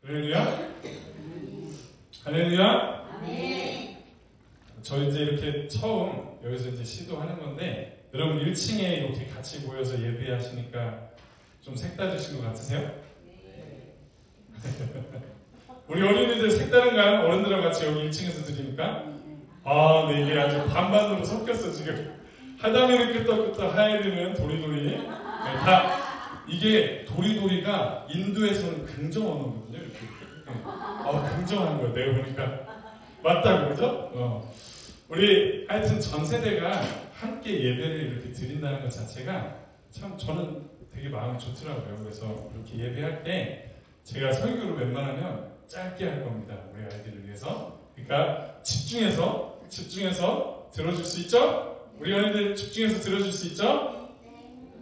할렐루야? 할렐루야? 아멘. 저 이제 이렇게 처음 여기서 이제 시도하는 건데, 여러분 1층에 이렇게 같이 모여서 예배하시니까 좀 색다르신 것 같으세요? 네. 우리 어린이들 색다른가요? 어른들하고 같이 여기 1층에서 드리니까? 아, 네, 이게 아주 반반으로 섞였어, 지금. 하다면은 끄떡끄떡, 하에르는 도리도리. 네, 다, 이게 도리도리가 인도에서는 긍정 언어거든요, 이렇게. 네. 긍정한 거야, 내가 보니까. 맞다고, 그죠? 우리, 하여튼 전 세대가 함께 예배를 이렇게 드린다는 것 자체가 참 저는 되게 마음이 좋더라고요. 그래서 이렇게 예배할 때 제가 설교를 웬만하면 짧게 할 겁니다. 우리 아이들을 위해서. 그러니까 집중해서 들어줄 수 있죠? 우리 아이들 집중해서 들어줄 수 있죠?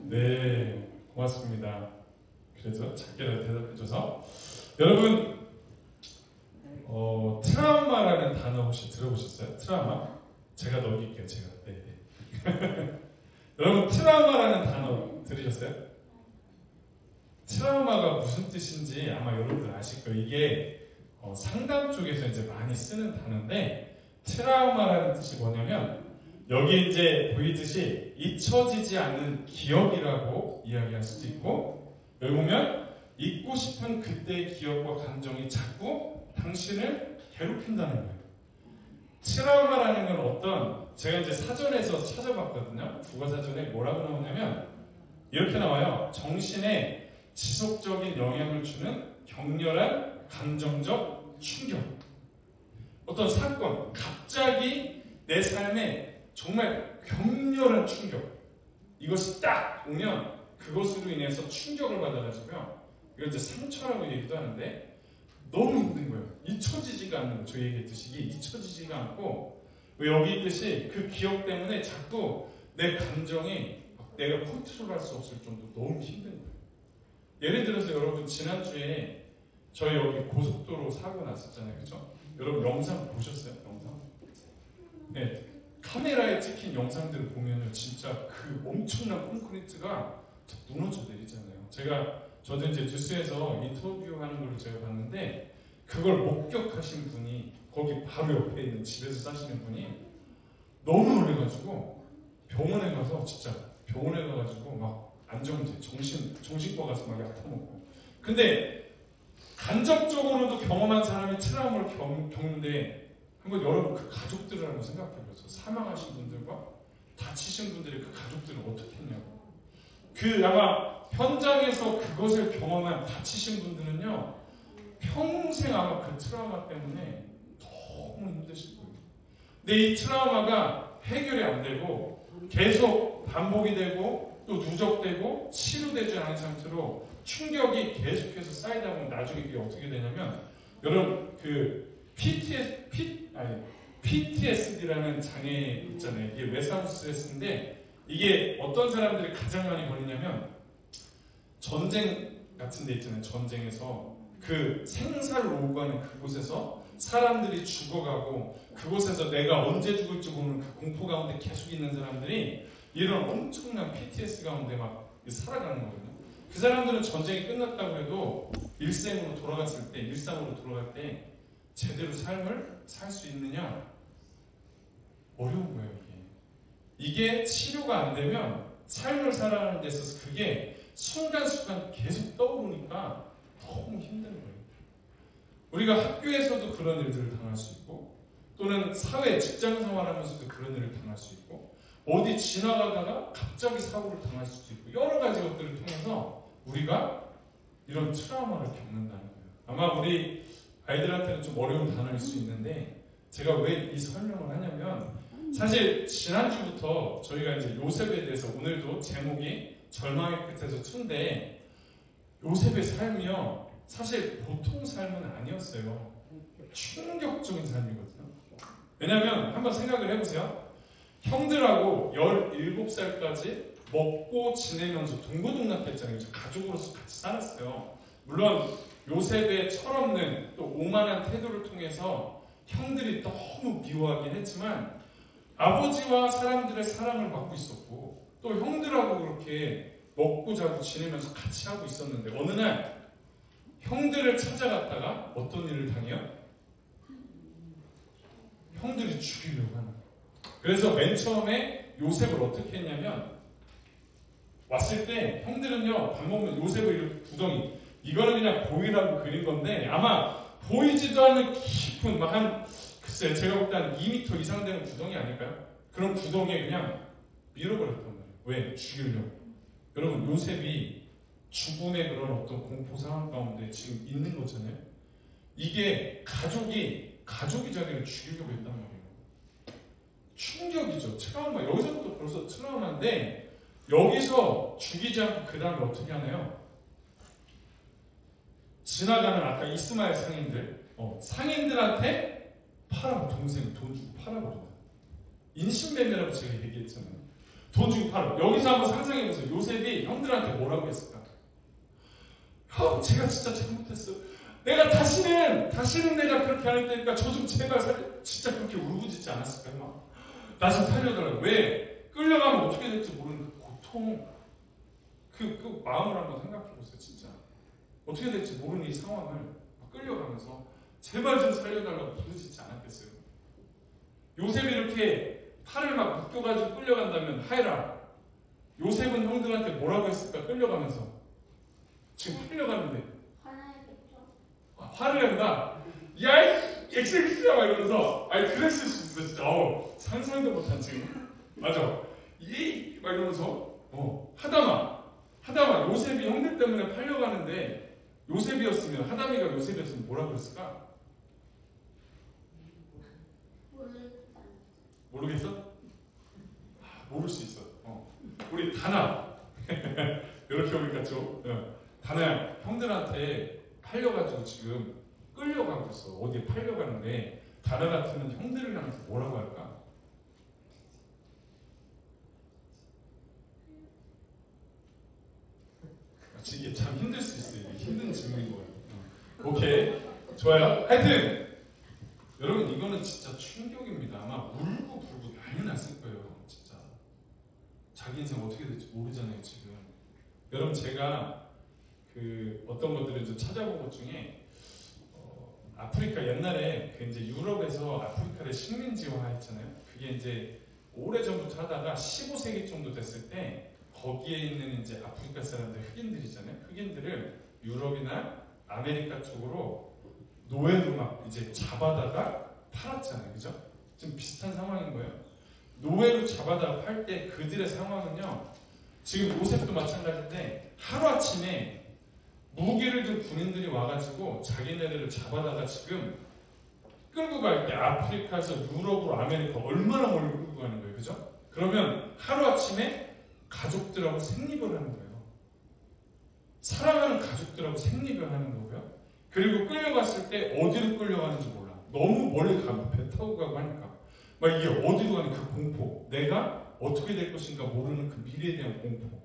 네, 고맙습니다. 그래서 작게라도 대답해줘서. 여러분, 트라우마라는 단어 혹시 들어보셨어요? 트라우마? 제가 넘길게요, 제가. 네. 여러분, 트라우마라는 단어 들으셨어요? 트라우마가 무슨 뜻인지 아마 여러분들 아실 거예요. 이게 상담 쪽에서 이제 많이 쓰는 단어인데, 트라우마라는 뜻이 뭐냐면, 여기 이제 보이듯이 잊혀지지 않는 기억이라고 이야기할 수도 있고, 여기 보면 잊고 싶은 그때의 기억과 감정이 자꾸 당신을 괴롭힌다는 거예요. 트라우마라는 건 어떤, 제가 이제 사전에서 찾아봤거든요. 국어사전에 뭐라고 나오냐면 이렇게 나와요. 정신에 지속적인 영향을 주는 격렬한 감정적 충격. 어떤 사건, 갑자기 내 삶에 정말 격렬한 충격. 이것이 딱 오면 그것으로 인해서 충격을 받아가지고요. 이걸 이제 상처라고 얘기도 하는데 너무 힘든 거예요. 잊혀지지가 않는 거예요. 저 얘기했듯이 이게 잊혀지지가 않고, 왜 여기 있듯이 그 기억 때문에 자꾸 내 감정이 내가 컨트롤할 수 없을 정도로 너무 힘든 거예요. 예를 들어서 여러분 지난주에 저희 여기 고속도로 사고 났었잖아요. 그죠? 여러분 영상 보셨어요? 영상? 네. 카메라에 찍힌 영상들을 보면요, 진짜 그 엄청난 콘크리트가 무너져 내리잖아요. 저도 이제 뉴스에서 인터뷰하는 걸 제가 봤는데, 그걸 목격하신 분이, 거기 바로 옆에 있는 집에서 사시는 분이 너무 놀래가지고 병원에 가서, 진짜 병원에 가가지고 막 안정제, 정신과 가서 막 약 타먹고. 근데 간접적으로도 경험한 사람이 트라우마를 겪는데, 한번 여러분 그 가족들을 한번 생각해보세요. 사망하신 분들과 다치신 분들의 그 가족들은 어떻게 했냐고. 아마 현장에서 그것을 경험한 다치신 분들은요, 평생 아마 그 트라우마 때문에 너무 힘드실 거예요. 근데 이 트라우마가 해결이 안 되고 계속 반복이 되고 또 누적되고 치료되지 않은 상태로 충격이 계속해서 쌓이다 보면 나중에 이게 어떻게 되냐면, 여러분 그 PTSD라는 장애 있잖아요. 이게 외상 스트레스인데, 이게 어떤 사람들이 가장 많이 걸리냐면 전쟁 같은 데 있잖아요. 전쟁에서 그 생사를 오가는 그곳에서 사람들이 죽어가고, 그곳에서 내가 언제 죽을지 모르는 그 공포 가운데 계속 있는 사람들이 이런 엄청난 PTSD 가운데 막 살아가는 거거든요. 그 사람들은 전쟁이 끝났다고 해도 일상으로 돌아갈 때 제대로 삶을 살 수 있느냐? 어려운 거예요, 이게 치료가 안 되면 삶을 살아가는 데 있어서 그게 순간순간 계속 떠오르니까 너무 힘든 거예요. 우리가 학교에서도 그런 일들을 당할 수 있고, 또는 사회, 직장 생활하면서도 그런 일을 당할 수 있고, 어디 지나가다가 갑자기 사고를 당할 수도 있고, 여러 가지 것들을 통해서 우리가 이런 트라우마를 겪는다는 거예요. 아마 우리 아이들한테는 좀 어려운 단어일 수 있는데, 제가 왜 이 설명을 하냐면, 사실 지난주부터 저희가 이제 요셉에 대해서, 오늘도 제목이 절망의 끝에서 2인데, 요셉의 삶이요, 사실 보통 삶은 아니었어요. 충격적인 삶이거든요. 왜냐면 한번 생각을 해보세요. 형들하고 17살까지 먹고 지내면서 동고동락했잖아요. 가족으로서 같이 살았어요. 물론 요셉의 철없는 또 오만한 태도를 통해서 형들이 너무 미워하긴 했지만, 아버지와 사람들의 사랑을 받고 있었고, 또 형들하고 그렇게 먹고 자고 지내면서 같이 하고 있었는데, 어느 날 형들을 찾아갔다가 어떤 일을 당해요? 형들이 죽이려고 하는 거예요. 그래서 맨 처음에 요셉을 어떻게 했냐면 왔을 때 형들은요 밥 먹으면 요셉을 이렇게 구덩이 이거는 그냥 보이라고 그린 건데 아마 보이지도 않는 깊은 글쎄 제가 볼 때 한 2m 이상 되는 구덩이 아닐까요? 그런 구덩이에 그냥 밀어버렸단 말이에요. 왜? 죽이려고. 여러분 요셉이 죽음의 그런 어떤 공포 상황 가운데 지금 있는 거잖아요. 이게 가족이 자기를 죽이려고 했단 말이에요. 충격이죠. 트라우마. 여기서부터 벌써 트라우마인데 여기서 죽이지 않고 그 다음에 어떻게 하나요? 지나가는 아까 이스마엘 상인들 상인들한테 동생 돈 주고 팔아버린다. 인신매매라고 제가 얘기했잖아요. 돈 주고 팔아. 여기서 한번 상상해보세요. 요셉이 형들한테 뭐라고 했을까? 형, 제가 진짜 잘못했어. 내가 다시는 내가 그렇게 안 했다니까 저 좀 제발 진짜 그렇게 울부짖지 않았을까? 막 다시 살려달라고. 왜? 끌려가면 어떻게 될지 모르는 그 고통, 그 마음을 한번 생각해보세요. 진짜 어떻게 될지 모르는 이 상황을 끌려가면서 제발 좀 살려달라고 부르짖지 않았겠어요? 요셉이 이렇게 팔을 막 묶여가지고 끌려간다면 하이라 요셉은 형들한테 뭐라고 했을까? 끌려가면서 지금 끌려가는데 화를 낸다. 야이 엑셀리시야 막 이러면서 그랬을 수 있어 진짜. 상상도 못한 지금. 맞아. 막 이러면서 하다마 요셉이 형들 때문에 팔려가는데 요셉이었으면 하다미가 요셉이었으면 뭐라 그랬을까? 모르겠어? 모를 수 있어. 우리 다나 이렇게 보니까 좀 다나 형들한테 팔려가지고 지금 끌려가고 있어. 어디에 팔려가는데 다나 같으면 형들을 향해서 뭐라고 할까? 이게 참 힘들 수 있어요. 이게 힘든 질문인 거예요. 오케이, 좋아요. 하여튼 여러분 이거는 진짜 충격입니다. 아마 울고불고 난리 났을 거예요. 진짜 자기 인생 어떻게 될지 모르잖아요. 지금 여러분 제가 어떤 것들을 좀 찾아본 것 중에 아프리카 옛날에 이제 유럽에서 아프리카를 식민지화 했잖아요. 그게 이제 오래전부터 하다가 15세기 정도 됐을 때 거기에 있는 이제 아프리카 사람들 흑인들이잖아요. 흑인들을 유럽이나 아메리카 쪽으로 노예로 막 이제 잡아다가 팔았잖아요. 그죠? 지금 비슷한 상황인 거예요. 노예로 잡아다가 팔 때 그들의 상황은요. 지금 요셉도 마찬가지인데 하루아침에 무기를 든 군인들이 와가지고 자기네들을 잡아다가 지금 끌고 갈 때 아프리카에서 유럽으로 아메리카 얼마나 멀리 끌고 가는 거예요. 그죠? 그러면 하루아침에 가족들하고 생리별 하는 거예요. 사랑하는 가족들하고 생리별 하는 거고요. 그리고 끌려갔을 때 어디로 끌려가는지 몰라. 너무 멀리 가고 배 타고 가고 하니까 막 이게 어디로 가는 그 공포, 내가 어떻게 될 것인가 모르는 그 미래에 대한 공포,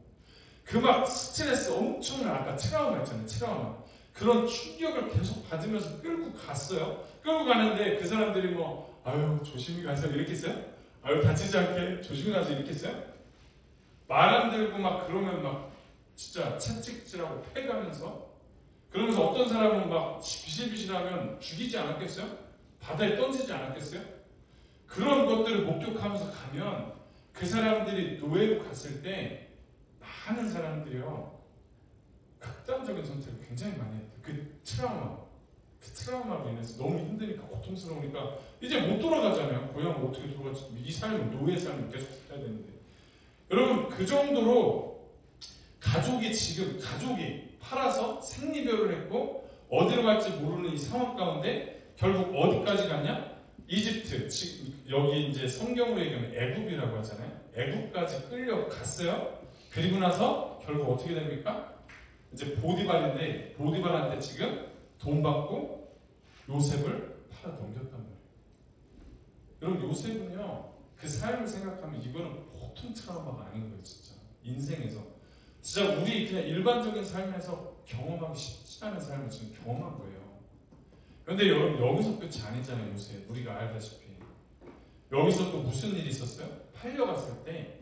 그 막 스트레스 엄청난 아까 트라우마 있잖아요. 트라우마. 그런 충격을 계속 받으면서 끌고 갔어요. 끌고 가는데 그 사람들이 아유 조심히 가세요 이렇게 했어요? 아유 다치지 않게 조심히 가세요 이렇게 했어요? 말 안 들고 막 그러면 막 진짜 채찍질하고 패가면서 그러면서 어떤 사람은 막 비실비실하면 죽이지 않았겠어요? 바다에 던지지 않았겠어요? 그런 것들을 목격하면서 가면 그 사람들이 노예로 갔을 때 많은 사람들이요 극단적인 선택을 굉장히 많이 했대요. 그 트라우마로 인해서 너무 힘드니까 고통스러우니까 이제 못 돌아가잖아요. 고향 어떻게 돌아갈지 이 삶은 노예 삶을 계속 살아야 되는데 여러분 그 정도로 가족이 팔아서 생리별을 했고 어디로 갈지 모르는 이 상황 가운데 결국 어디까지 갔냐? 이집트, 여기 이제 성경으로 얘기하면 애굽이라고 하잖아요. 애굽까지 끌려갔어요. 그리고 나서 결국 어떻게 됩니까? 이제 보디발인데 보디발한테 지금 돈 받고 요셉을 팔아 넘겼단 말이에요. 여러분 요셉은요 그 삶을 생각하면 이거는 보통 트라우마가 아닌 거예요. 진짜 인생에서 진짜 우리 그냥 일반적인 삶에서 경험하기 쉽지 않은 삶을 지금 경험한 거예요. 그런데 여러분 여기서 끝이 아니잖아요. 요셉 우리가 알다시피 여기서 또 무슨 일이 있었어요? 팔려갔을 때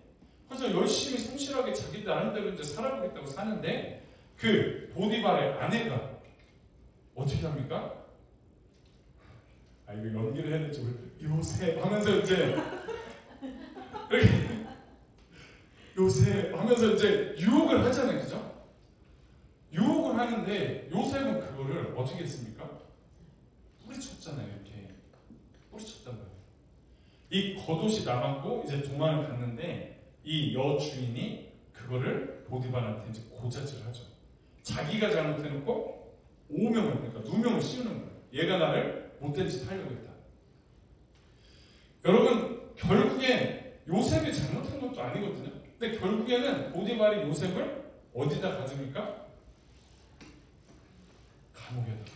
그래서 열심히 성실하게 자기 나름대로 이제 살아보겠다고 사는데 그 보디발의 아내가 어떻게 합니까? 아, 이거 연기를 해야 될지 요새 하면서 이제 이렇게 요새 하면서 이제 유혹을 하잖아요, 그죠? 유혹을 하는데 요셉은 그거를 어떻게 했습니까? 뿌리쳤잖아요, 이렇게 뿌리쳤단 말이에요. 이 겉옷이 남았고 이제 도망을 갔는데 이 여주인이 그거를 보디발한테 이제 고자질을 하죠. 자기가 잘못해놓고 5명을, 그러니까 2명을 씌우는 거예요. 얘가 나를 못된 짓 하려고 했다. 여러분, 결국엔 요셉이 잘못한 것도 아니거든요. 근데 결국에는 보디발이 요셉을 어디다 가집니까? 감옥에다가.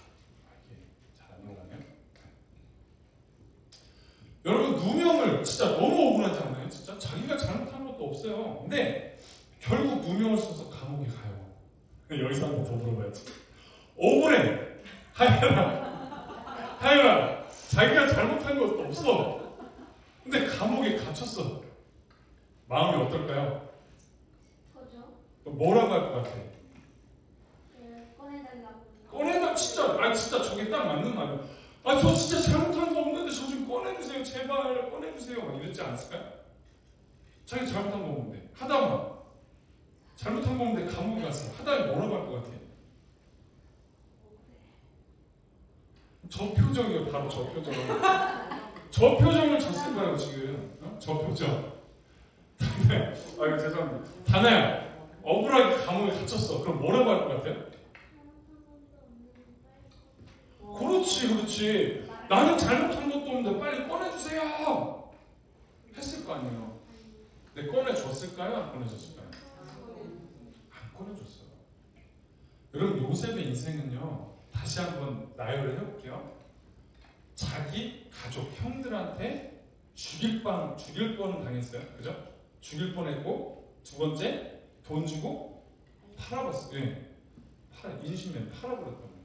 이게 잘 안 넘어가네요. 여러분, 누명을 진짜 너무 억울하지 않아요? 진짜 자기가 잘못한 것도 없어요. 근데 결국 누명을 써서 감옥에 가요. 여기서 한 번 더 물어봐야지. 억울해. 하연아, 자기가 잘못한 것도 없어. 근데 감옥에 갇혔어. 마음이 어떨까요? 터져? 뭐라고 할 것 같아? 꺼내달라고. 꺼내다 진짜 저게 딱 맞는 말이야. 저 진짜 잘못한 거 없는데 저 좀 꺼내주세요. 제발 꺼내주세요. 막 이랬지 않았을까요? 자기 잘못한 거 없는데 하다가 잘못한 거 없는데 감옥에 갔어. 하다가 뭐라고 할 것 같아? 저 표정이요. 바로 저 표정. 저 표정을 졌을 거예요 지금. 저 표정. 다나야, 아이고 죄송합니다. 다나야, 억울하게 감옥에 갇혔어. 그럼 뭐라고 할 것 같아요? 그렇지. 나는 잘못한 것도 없는데 빨리 꺼내주세요. 했을 거 아니에요. 근데 꺼내줬을까요? 안 꺼내줬을까요? 안 꺼내줬어요. 여러분, 요셉의 인생은요, 다시 한번 나열을 해볼게요. 자기 가족, 형들한테 죽일 뻔은 당했어요. 그죠? 죽일 뻔했고, 두 번째, 돈 주고 팔아봤어요. 네. 인신면 팔아버렸던 거예요.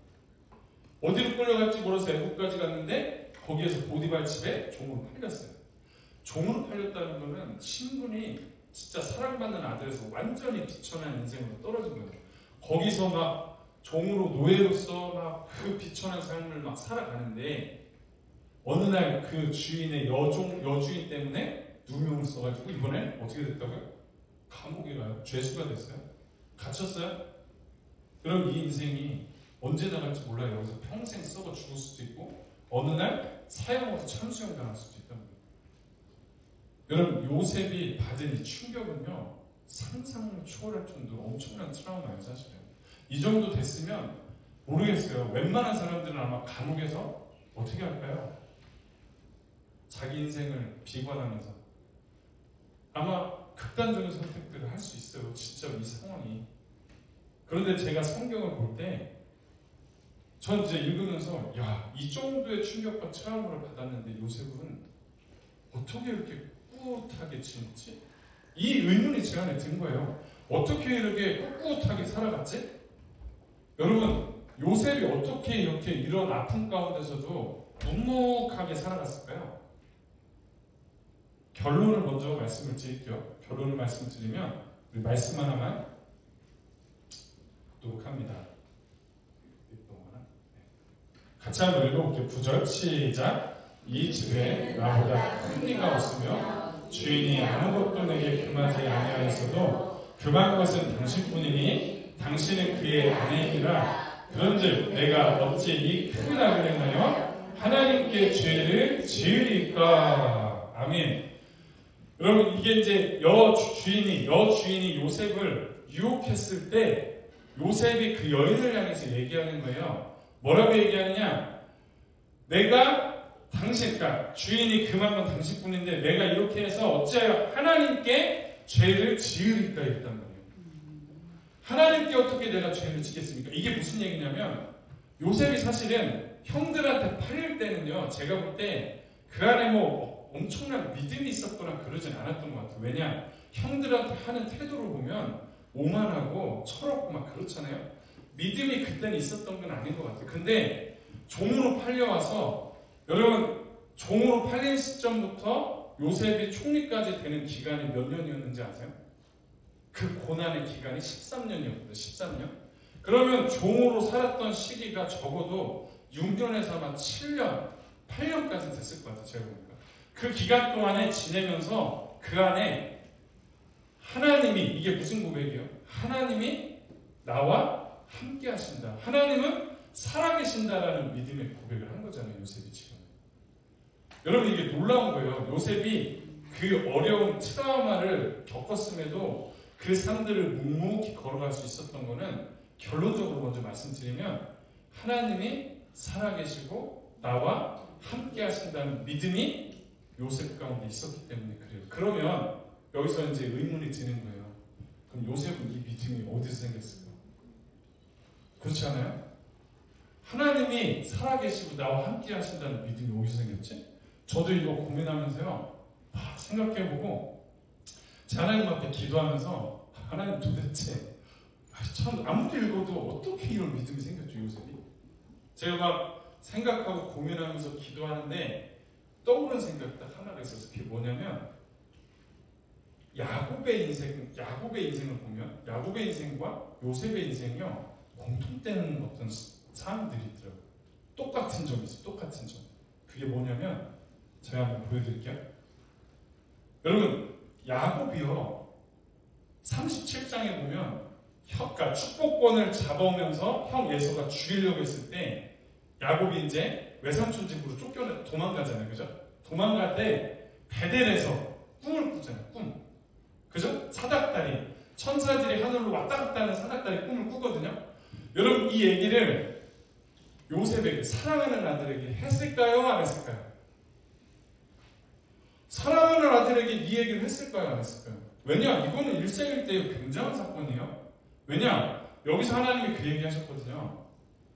어디로 끌려갈지 몰라서 애국까지 갔는데 거기에서 보디발 집에 종으로 팔렸어요. 종으로 팔렸다는 거는 신분이 진짜 사랑받는 아들에서 완전히 비천한 인생으로 떨어진 거예요. 거기서 막 종으로 노예로서 막 그 비천한 삶을 막 살아가는데 어느 날 그 주인의 여주인 때문에 누명을 써가지고 이번에 어떻게 됐다고요? 감옥에 가요. 죄수가 됐어요. 갇혔어요. 그럼 이 인생이 언제 나갈지 몰라요. 여기서 평생 썩어 죽을 수도 있고 어느 날 사형으로 참수형 당할 수도 있다는 거예요. 여러분, 요셉이 받은 이 충격은요, 상상을 초월할 정도로 엄청난 트라우마예요. 사실은 이 정도 됐으면 모르겠어요. 웬만한 사람들은 아마 감옥에서 어떻게 할까요? 자기 인생을 비관하면서 아마 극단적인 선택들을 할 수 있어요. 진짜 이 상황이. 그런데 제가 성경을 볼 때 전 이제 읽으면서 이 정도의 충격과 트라우마를 받았는데 요셉은 어떻게 이렇게 꿋꿋하게 지냈지? 이 의문이 제 안에 든 거예요. 어떻게 이렇게 꿋꿋하게 살아갔지? 여러분, 요셉이 어떻게 이렇게 이런 아픔 가운데서도 묵묵하게 살아갔을까요? 결론을 먼저 말씀을 드릴게요. 결론을 말씀드리면 우리 말씀 하나만 녹합니다. 같이 한번 읽어볼게요. 9절 시작. 이 집에 나보다 큰 이가 없으며 주인이 아무것도 내게 금하지 아니하였어도 금한 것은 당신뿐이니 당신은 그의 아내이니라. 그런즉 내가 어찌 이 큰 악을 행하여 하나님께 죄를 지으리까. 아멘. 여러분, 이게 이제 여주인이 요셉을 유혹했을 때 요셉이 그 여인을 향해서 얘기하는 거예요. 뭐라고 얘기하느냐? 내가 그러니까 주인이 금한 건 당신뿐인데 내가 이렇게 해서 어찌하여 하나님께 죄를 지으리까 했단 말이에요. 하나님께 어떻게 내가 죄를 짓겠습니까? 이게 무슨 얘기냐면 요셉이 사실은 형들한테 팔릴 때는요, 제가 볼 때 그 안에 뭐 엄청난 믿음이 있었거나 그러진 않았던 것 같아요. 왜냐? 형들한테 하는 태도를 보면 오만하고 철없고 막 그렇잖아요. 믿음이 그때는 있었던 건 아닌 것 같아요. 근데 종으로 팔려와서, 여러분, 종으로 팔린 시점부터 요셉이 총리까지 되는 기간이 몇 년이었는지 아세요? 그 고난의 기간이 13년이었거든요. 13년. 그러면 종으로 살았던 시기가 적어도 6년에서 아마 7년, 8년까지 됐을 것 같아요. 제가 보니까. 그 기간 동안에 지내면서 그 안에 하나님이, 이게 무슨 고백이에요? 하나님이 나와 함께 하신다. 하나님은 살아계신다라는 믿음의 고백을 한 거잖아요. 요셉이 지금. 여러분 이게 놀라운 거예요. 요셉이 그 어려운 트라우마를 겪었음에도 그 산들을 묵묵히 걸어갈 수 있었던 거는 결론적으로 먼저 말씀드리면 하나님이 살아계시고 나와 함께 하신다는 믿음이 요셉 가운데 있었기 때문에 그래요. 그러면 여기서 이제 의문이 드는 거예요. 그럼 요셉은 이 믿음이 어디서 생겼을까? 그렇지 않아요? 하나님이 살아계시고 나와 함께 하신다는 믿음이 어디서 생겼지? 저도 이거 고민하면서요. 생각해보고 하나님 앞에 기도하면서 하나님 도대체 참 아무리 읽어도 어떻게 이런 믿음이 생겼죠, 요셉이? 제가 막 생각하고 고민하면서 기도하는데 떠오른 생각이 딱 하나가 있어서 그게 뭐냐면 야곱의 인생을 보면 야곱의 인생과 요셉의 인생이요 공통되는 어떤 사람들이 있더라고요. 똑같은 점이 있어요. 똑같은 점. 그게 뭐냐면 제가 한번 보여드릴게요. 여러분 야곱이요 37장에 보면 그러니까 축복권을 잡아오면서 형 에서가 죽이려고 했을 때 야곱이 이제 외삼촌 집으로 쫓겨나 도망가잖아요. 그죠? 도망갈 때 베델에서 꿈을 꾸잖아요. 꿈. 그죠? 사닥다리. 천사들이 하늘로 왔다 갔다 하는 사닥다리 꿈을 꾸거든요. 여러분 이 얘기를 요셉에게 사랑하는 아들에게 했을까요? 안 했을까요? 사랑하는 아들에게 이 얘기를 했을까요? 안 했을까요? 왜냐? 이거는 일생일대의 굉장한 사건이에요. 왜냐? 여기서 하나님이 그 얘기 하셨거든요.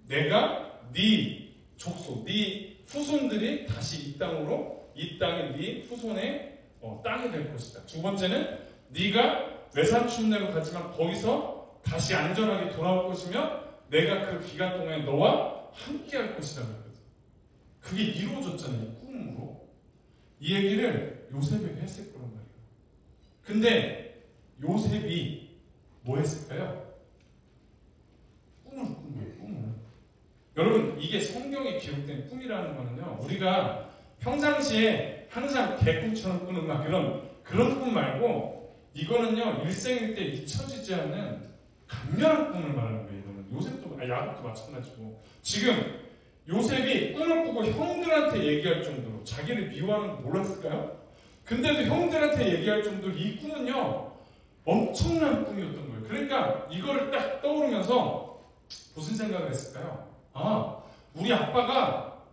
내가 네 족속, 네 후손들이 다시 이 땅으로, 이 땅이 네 후손의 땅이 될 것이다. 두 번째는 네가 외삼촌네로 가지만 거기서 다시 안전하게 돌아올 것이며 내가 그 기간 동안에 너와 함께 할 것이다. 그게 이루어졌잖아요. 이 꿈으로. 이 얘기를 요셉에게 했을 거란 말이에요. 근데 요셉이 뭐 했을까요? 꿈을 꾼 거예요. 꿈을. 여러분 이게 성경에 기록된 꿈이라는 거는요. 우리가 평상시에 항상 개꿈처럼 꾸는 막 그런 꿈 말고 이거는요. 일생일대 잊혀지지 않는 강렬한 꿈을 말하는 거예요. 이거는 요셉도 야곱도 마찬가지고 지금 요셉이 꿈을 꾸고 형들한테 얘기할 정도로 자기를 미워하는 거 몰랐을까요? 근데도 형들한테 얘기할 정도로 이 꿈은요 엄청난 꿈이었던 거예요. 그러니까 이거를 딱 떠오르면서 무슨 생각을 했을까요? 아, 우리 아빠가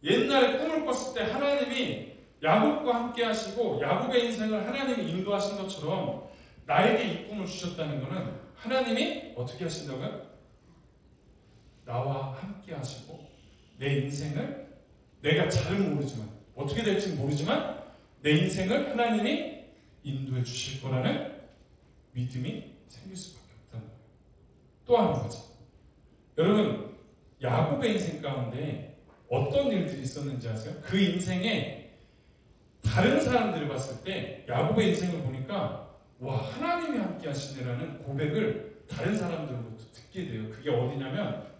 옛날에 꿈을 꿨을 때 하나님이 야곱과 함께 하시고 야곱의 인생을 하나님이 인도하신 것처럼 나에게 이 꿈을 주셨다는 것은 하나님이 어떻게 하신다고요? 나와 함께 하시고 내 인생을 내가 잘은 모르지만 어떻게 될지 모르지만 내 인생을 하나님이 인도해 주실 거라는 믿음이 생길 수밖에 없다는 거예요. 또 한 가지. 여러분 야곱의 인생 가운데 어떤 일들이 있었는지 아세요? 그 인생에 다른 사람들이 봤을 때 야곱의 인생을 보니까 와 하나님이 함께 하시네라는 고백을 다른 사람들로부터 듣게 돼요. 그게 어디냐면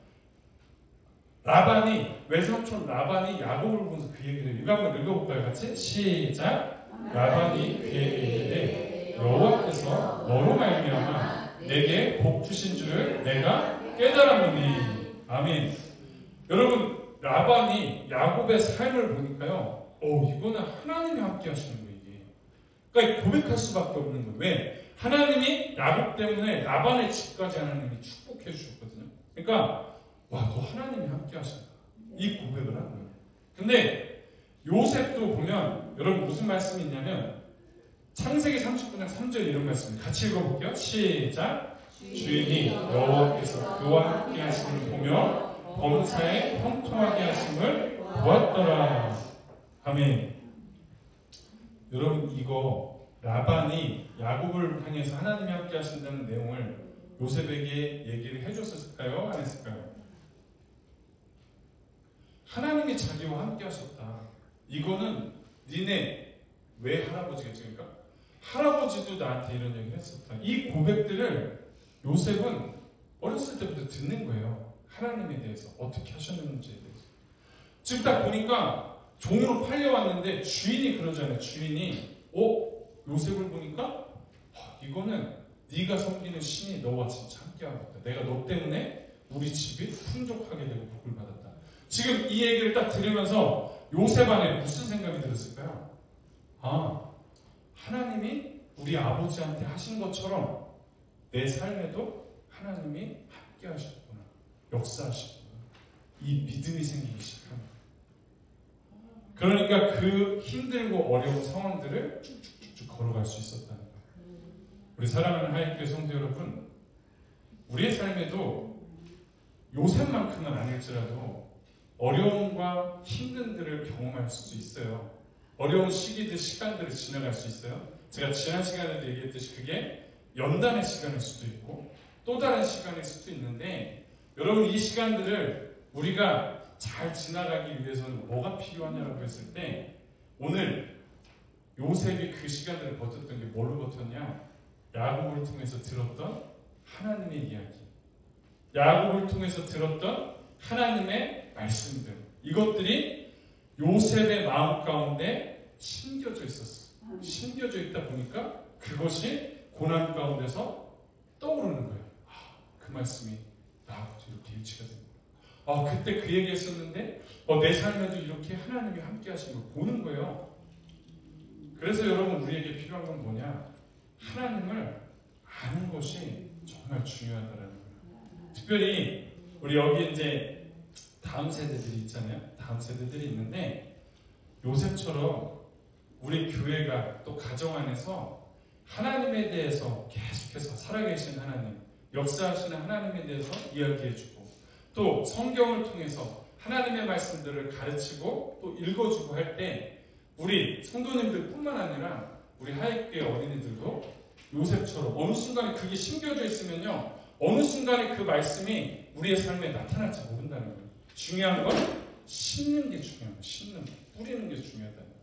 외삼촌 라반이 야곱을 보면서 그 얘기를 해요. 이거 한번 읽어볼까요? 같이? 시작! 라반이 그에게 이르되 여호와께서 너로 말미암아 내게 복 주신 줄을 내가 깨달았노니. 아멘. 여러분 라반이 야곱의 삶을 보니까요. 이거는 하나님이 함께 하시는 거예요. 이게. 그러니까 고백할 수밖에 없는 거예요. 왜? 하나님이 야곱 때문에 라반의 집까지 하나님이 축복해 주셨거든요. 그러니까 와, 너 하나님이 함께 하신다. 이 고백을 하는 거예요. 근데 요셉도 보면 여러분 무슨 말씀이 있냐면 창세기 39장 3절 이런 말씀 같이 읽어볼게요. 시작! 주인이 여호와께서 그와 함께 하심을 보며 범사에 형통하게 하심을 보았더라. 아멘. 여러분 이거 라반이 야곱을 향해서 하나님이 함께 하신다는 내용을 요셉에게 얘기를 해줬을까요? 안 했을까요? 하나님이 자기와 함께 하셨다. 이거는 니네 왜 할아버지겠지? 그러니까 할아버지도 나한테 이런 얘기를 했었다. 이 고백들을 요셉은 어렸을 때부터 듣는 거예요. 하나님에 대해서 어떻게 하셨는지에 대해서. 지금 딱 보니까 종으로 팔려왔는데 주인이 그러잖아요. 주인이 요셉을 보니까 이거는 네가 섬기는 신이 너와 진짜 함께하겠다. 내가 너 때문에 우리 집이 풍족하게 되고 복을 받았다. 지금 이 얘기를 딱 들으면서 요셉 안에 무슨 생각이 들었을까요? 하나님이 우리 아버지한테 하신 것처럼 내 삶에도 하나님이 함께 하셨구나. 역사하셨구나. 이 믿음이 생기기 시작합니다. 그러니까 그 힘들고 어려운 상황들을 쭉쭉쭉 걸어갈 수 있었다는 거예요. 우리 사랑하는 하이교회 성도 여러분, 우리의 삶에도 요셉만큼은 아닐지라도 어려움과 힘든들을 경험할 수도 있어요. 어려운 시기들, 시간들을 지나갈 수 있어요. 제가 지난 시간에도 얘기했듯이 그게 연단의 시간일 수도 있고 또 다른 시간일 수도 있는데, 여러분 이 시간들을 우리가 잘 지나가기 위해서는 뭐가 필요하냐고 했을 때, 오늘 요셉이 그 시간들을 버텼던 게 뭘로 버텼냐? 야곱을 통해서 들었던 하나님의 이야기, 야곱을 통해서 들었던 하나님의 말씀들, 이것들이 요셉의 마음 가운데 심겨져 있었어. 심겨져 있다 보니까 그것이 고난 가운데서 떠오르는 거예요. 그 말씀이 나하고도 이렇게 일치가 된 거예요. 그때 그 얘기 했었는데 내 삶에도 이렇게 하나님이 함께 하신 걸 보는 거예요. 그래서 여러분, 우리에게 필요한 건 뭐냐? 하나님을 아는 것이 정말 중요하다는 거예요. 특별히 우리 여기 이제 다음 세대들이 있잖아요. 다음 세대들이 있는데, 요셉처럼 우리 교회가 또 가정 안에서 하나님에 대해서 계속해서 살아계신 하나님, 역사하시는 하나님에 대해서 이야기해주고, 또 성경을 통해서 하나님의 말씀들을 가르치고 또 읽어주고 할 때, 우리 성도님들 뿐만 아니라 우리 하이교회 어린이들도 요셉처럼 어느 순간에 그게 심겨져 있으면요, 어느 순간에 그 말씀이 우리의 삶에 나타날지 모른다는 거예요. 중요한 건 심는 게 중요한 거예요. 심는 거, 뿌리는 게 중요하다는 거예요.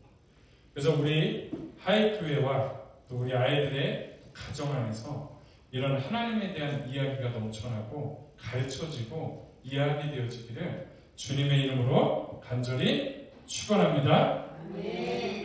그래서 우리 하이교회와 또 우리 아이들의 가정 안에서 이런 하나님에 대한 이야기가 넘쳐나고 가르쳐지고 이야기되어지기를 주님의 이름으로 간절히 축원합니다. 네.